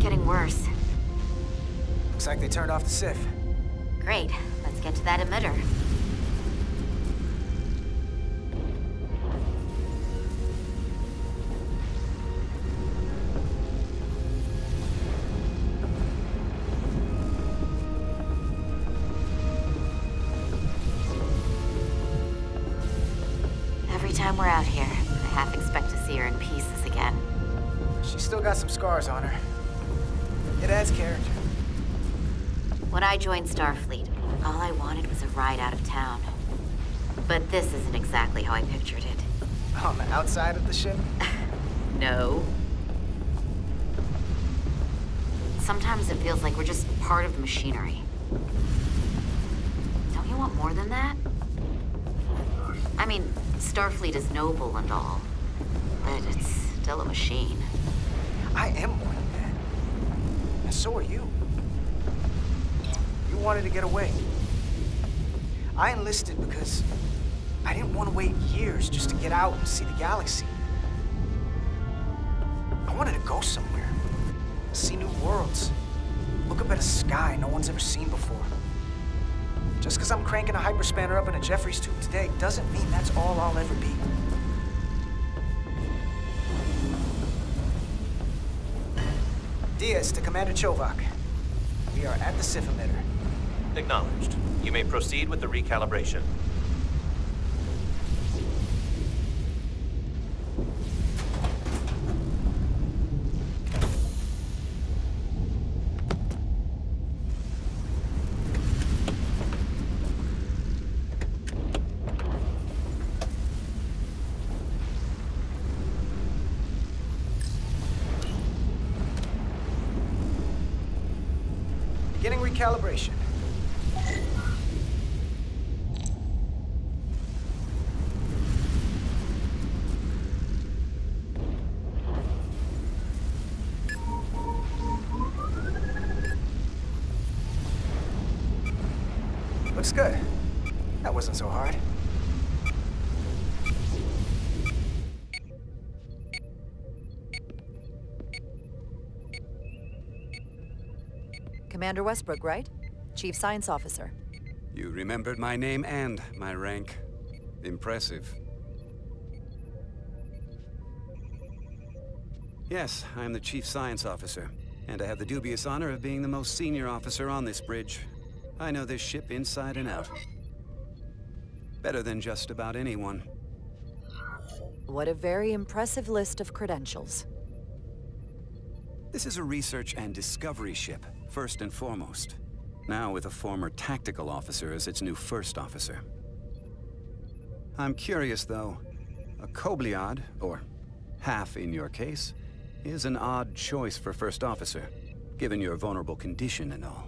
getting worse. Looks like they turned off the SIF. Great. Let's get to that emitter. Every time we're out here, I half expect to see her in pieces again. She's still got some scars on her. It adds character. When I joined Starfleet, all I wanted was a ride out of town. But this isn't exactly how I pictured it. On the outside of the ship? No. Sometimes it feels like we're just part of the machinery. Don't you want more than that? I mean, Starfleet is noble and all, but it's still a machine. I am more than that. And so are you. You wanted to get away. I enlisted because I didn't want to wait years just to get out and see the galaxy. I wanted to go somewhere, see new worlds, look up at a sky no one's ever seen before. Just because I'm cranking a hyperspanner up in a Jeffries tube today doesn't mean that's all I'll ever be. Diaz to Commander Chovak. We are at the SIF emitter. Acknowledged. You may proceed with the recalibration. Beginning recalibration. Looks good. That wasn't so hard. Commander Westbrook, right? Chief Science Officer. You remembered my name and my rank. Impressive. Yes, I'm the Chief Science Officer, and I have the dubious honor of being the most senior officer on this bridge. I know this ship inside and out. Better than just about anyone. What a very impressive list of credentials. This is a research and discovery ship, first and foremost. Now with a former tactical officer as its new first officer. I'm curious, though. A Kobliad, or half in your case, is an odd choice for first officer, given your vulnerable condition and all.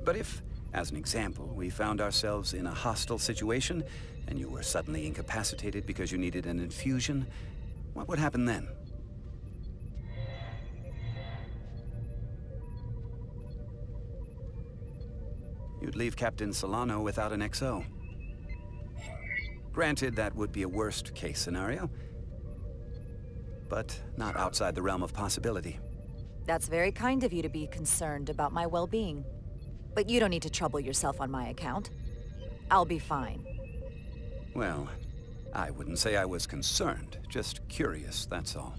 But if, as an example, we found ourselves in a hostile situation, and you were suddenly incapacitated because you needed an infusion, what would happen then? You'd leave Captain Solano without an XO. Granted, that would be a worst-case scenario, but not outside the realm of possibility. That's very kind of you to be concerned about my well-being. But you don't need to trouble yourself on my account. I'll be fine. Well, I wouldn't say I was concerned, just curious, that's all.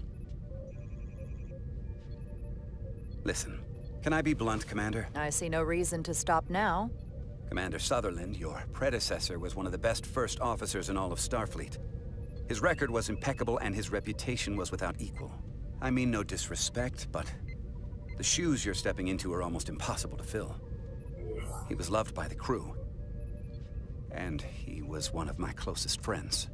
Listen, can I be blunt, Commander? I see no reason to stop now. Commander Sutherland, your predecessor, was one of the best first officers in all of Starfleet. His record was impeccable and his reputation was without equal. I mean no disrespect, but the shoes you're stepping into are almost impossible to fill. He was loved by the crew. And he was one of my closest friends.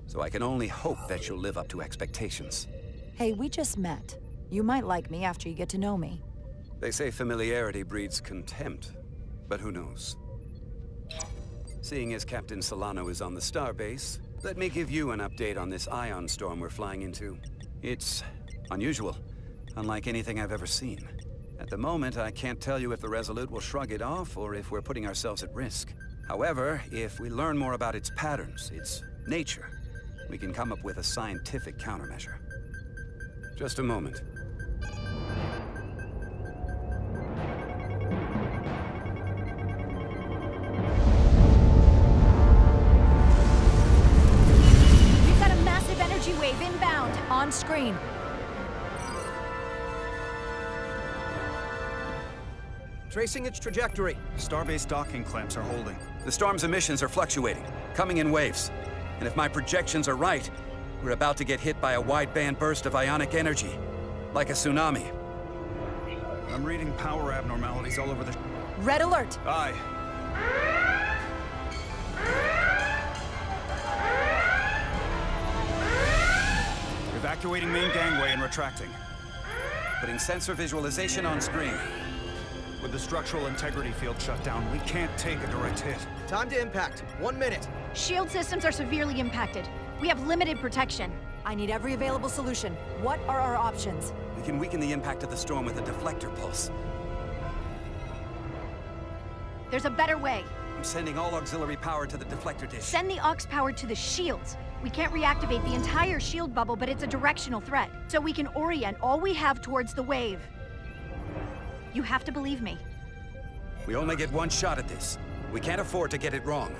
So I can only hope that you'll live up to expectations. Hey, we just met. You might like me after you get to know me. They say familiarity breeds contempt, but who knows? Seeing as Captain Solano is on the starbase, let me give you an update on this ion storm we're flying into. It's unusual, unlike anything I've ever seen. At the moment, I can't tell you if the Resolute will shrug it off or if we're putting ourselves at risk. However, if we learn more about its patterns, its nature, we can come up with a scientific countermeasure. Just a moment. On screen. Tracing its trajectory. Starbase docking clamps are holding. The storm's emissions are fluctuating, coming in waves. And if my projections are right, we're about to get hit by a wideband burst of ionic energy. Like a tsunami. I'm reading power abnormalities all over the... Red alert! Aye. Evacuating main gangway and retracting. Putting sensor visualization on screen. With the structural integrity field shut down, we can't take a direct hit. Time to impact. 1 minute. Shield systems are severely impacted. We have limited protection. I need every available solution. What are our options? We can weaken the impact of the storm with a deflector pulse. There's a better way. I'm sending all auxiliary power to the deflector dish. Send the aux power to the shields. We can't reactivate the entire shield bubble, but it's a directional threat. So we can orient all we have towards the wave. You have to believe me. We only get one shot at this. We can't afford to get it wrong.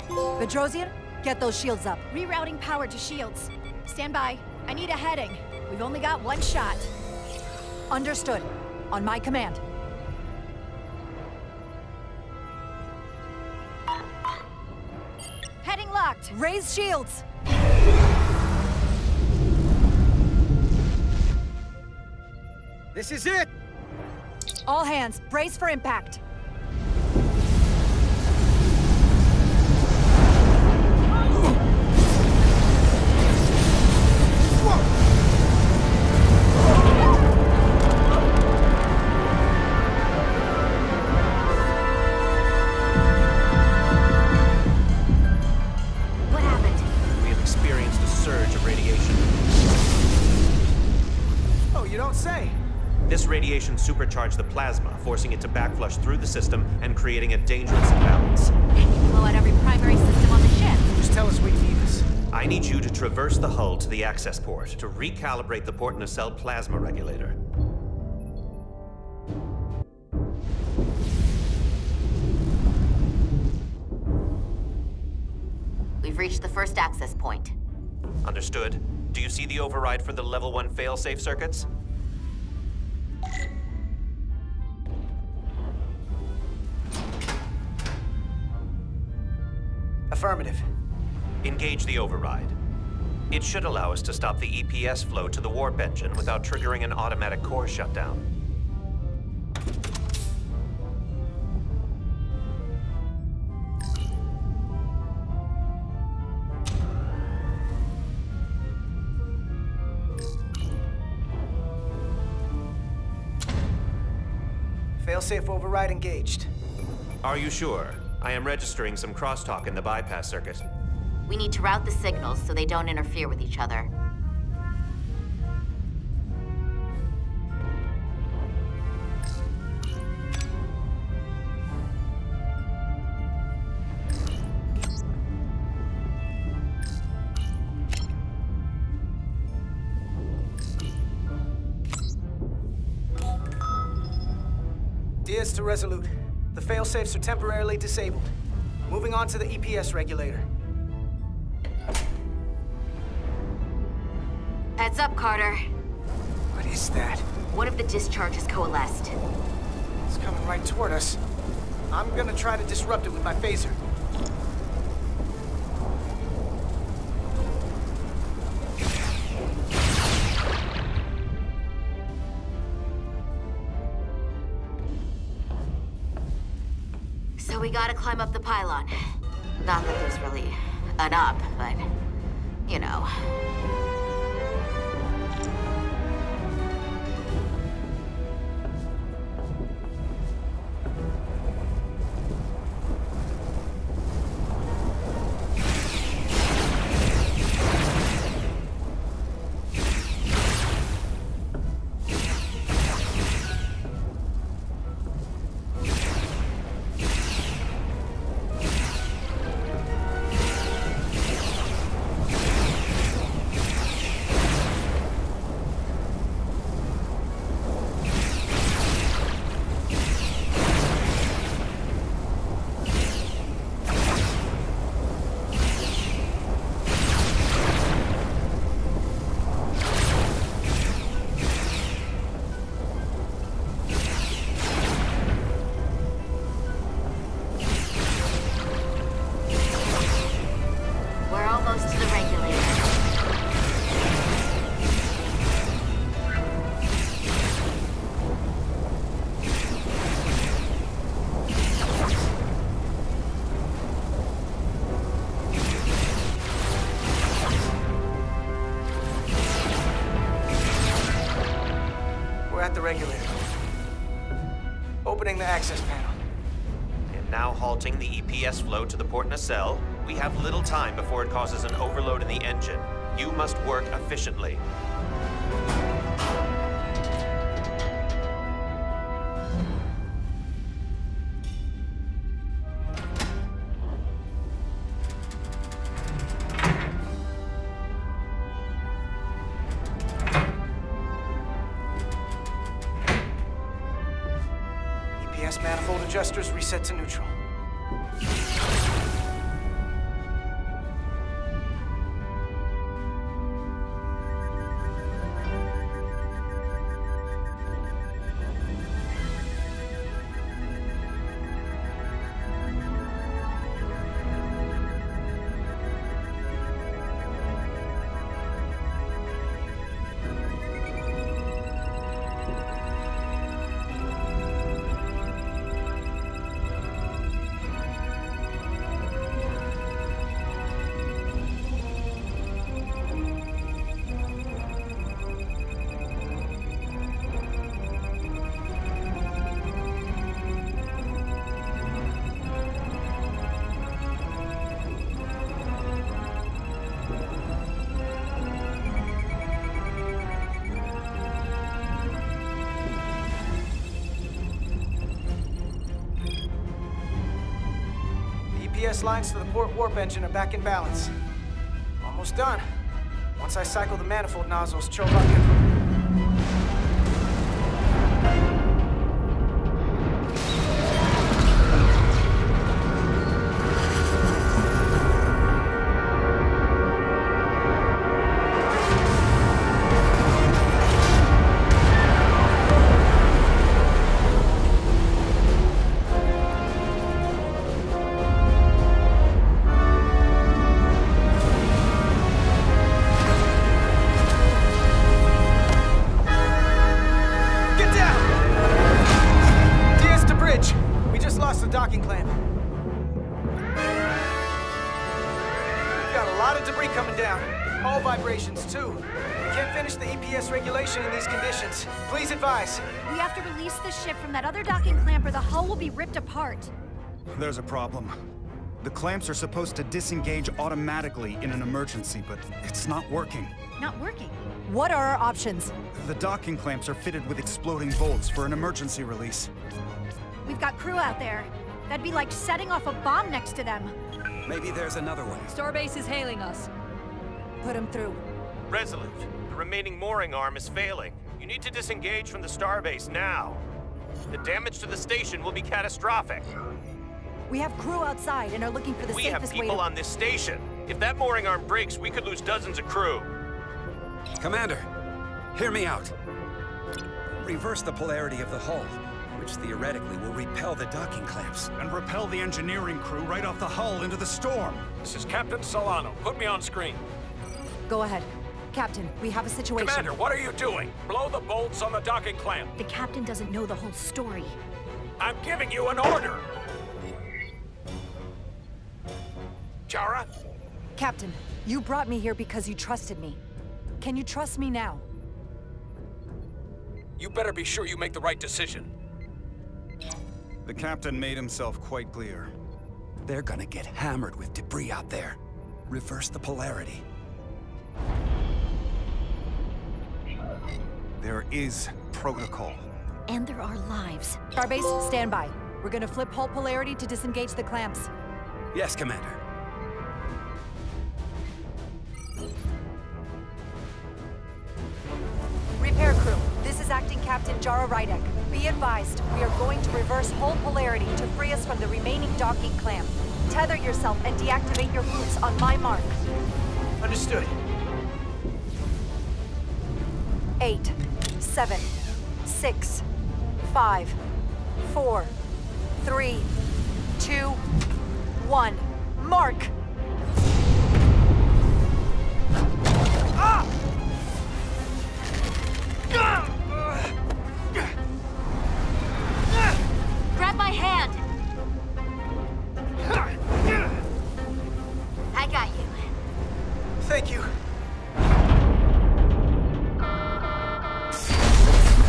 Bedrosian, get those shields up. Rerouting power to shields. Stand by. I need a heading. We've only got one shot. Understood. On my command. Heading locked. Raise shields! This is it! All hands, brace for impact. What happened? We have experienced a surge of radiation. Oh, you don't say. This radiation supercharged the plasma, forcing it to backflush through the system and creating a dangerous imbalance. Blow out every primary system on the ship. Just tell us where you need us. I need you to traverse the hull to the access port to recalibrate the port nacelle plasma regulator. We've reached the first access point. Understood. Do you see the override for the level 1 failsafe circuits? Affirmative. Engage the override. It should allow us to stop the EPS flow to the warp engine without triggering an automatic core shutdown. Failsafe override engaged. Are you sure? I am registering some crosstalk in the bypass circuit. We need to route the signals so they don't interfere with each other. Diaz to Resolute. The failsafes are temporarily disabled. Moving on to the EPS regulator. Heads up, Carter. What is that? One of the discharges coalesced. It's coming right toward us. I'm gonna try to disrupt it with my phaser. So we gotta climb up the pylon. Not that there's really an up, but, you know. at the regulator. Opening the access panel. And now halting the EPS flow to the port nacelle. We have little time before it causes an overload in the engine. You must work efficiently. EPS manifold adjusters reset to neutral. EPS lines to the port warp engine are back in balance. Almost done. Once I cycle the manifold nozzles, Chobot can... docking clamp. We've got a lot of debris coming down. Hull vibrations, too. We can't finish the EPS regulation in these conditions. Please advise. We have to release the ship from that other docking clamp or the hull will be ripped apart. There's a problem. The clamps are supposed to disengage automatically in an emergency, but it's not working. Not working? What are our options? The docking clamps are fitted with exploding bolts for an emergency release. We've got crew out there. That'd be like setting off a bomb next to them. Maybe there's another way. Starbase is hailing us. Put him through. Resolute, the remaining mooring arm is failing. You need to disengage from the starbase now. The damage to the station will be catastrophic. We have crew outside and are looking for the We safest have way people to... on this station. If that mooring arm breaks, we could lose dozens of crew. Commander, hear me out. Reverse the polarity of the hull, which theoretically will repel the docking clamps. And repel the engineering crew right off the hull into the storm. This is Captain Solano. Put me on screen. Go ahead. Captain, we have a situation. Commander, what are you doing? Blow the bolts on the docking clamp. The captain doesn't know the whole story. I'm giving you an order. Chara? Captain, you brought me here because you trusted me. Can you trust me now? You better be sure you make the right decision. The captain made himself quite clear. They're gonna get hammered with debris out there. Reverse the polarity. There is protocol. And there are lives. Starbase, stand by. We're gonna flip hull polarity to disengage the clamps. Yes, Commander. Repair crew, this is Acting Captain Jara Rydek. Be advised, we are going to reverse hull polarity to free us from the remaining docking clamp. Tether yourself and deactivate your boots on my mark. Understood. 8, 7, 6, 5, 4, 3, 2, 1. Mark! Grab my hand! I got you. Thank you.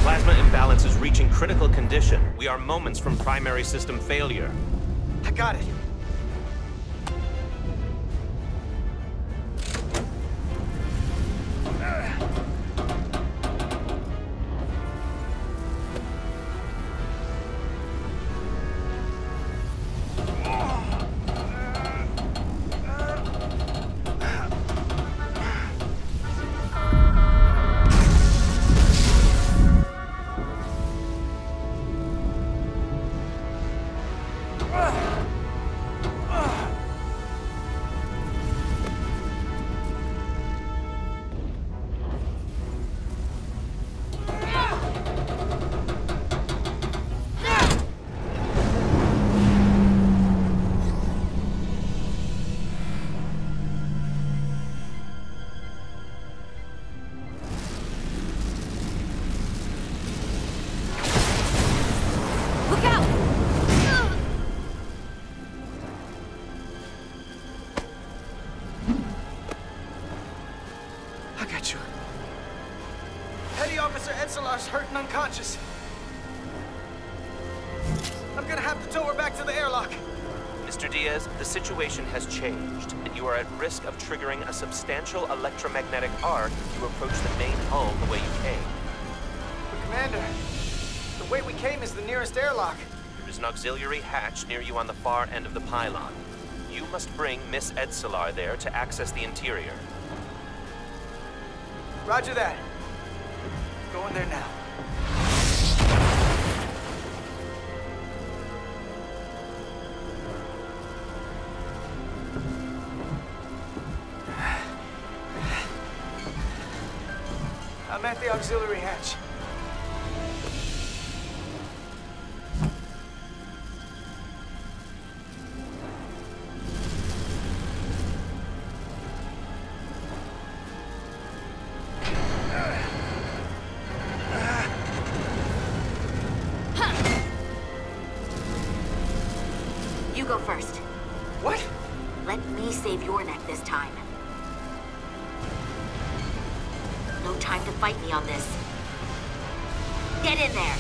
Plasma plasma imbalance is reaching critical condition. We are moments from primary system failure. I got it. Hurt and unconscious. I'm gonna have to tow her back to the airlock. Mr. Diaz, the situation has changed, and you are at risk of triggering a substantial electromagnetic arc if you approach the main hull the way you came. But Commander, the way we came is the nearest airlock. There is an auxiliary hatch near you on the far end of the pylon. You must bring Miss Edsolar there to access the interior. Roger that. Going there now. I'm at the auxiliary hatch. You go first. What? Let me save your neck this time. No time to fight me on this. Get in there!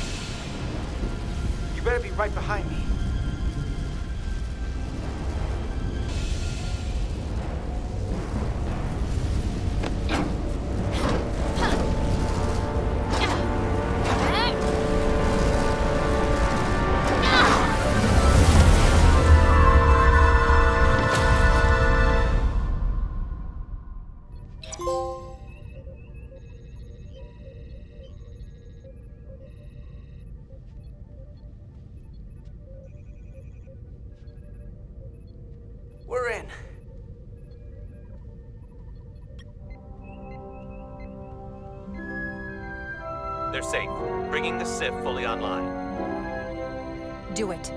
You better be right behind me. We're in. They're safe, bringing the SIF fully online. Do it.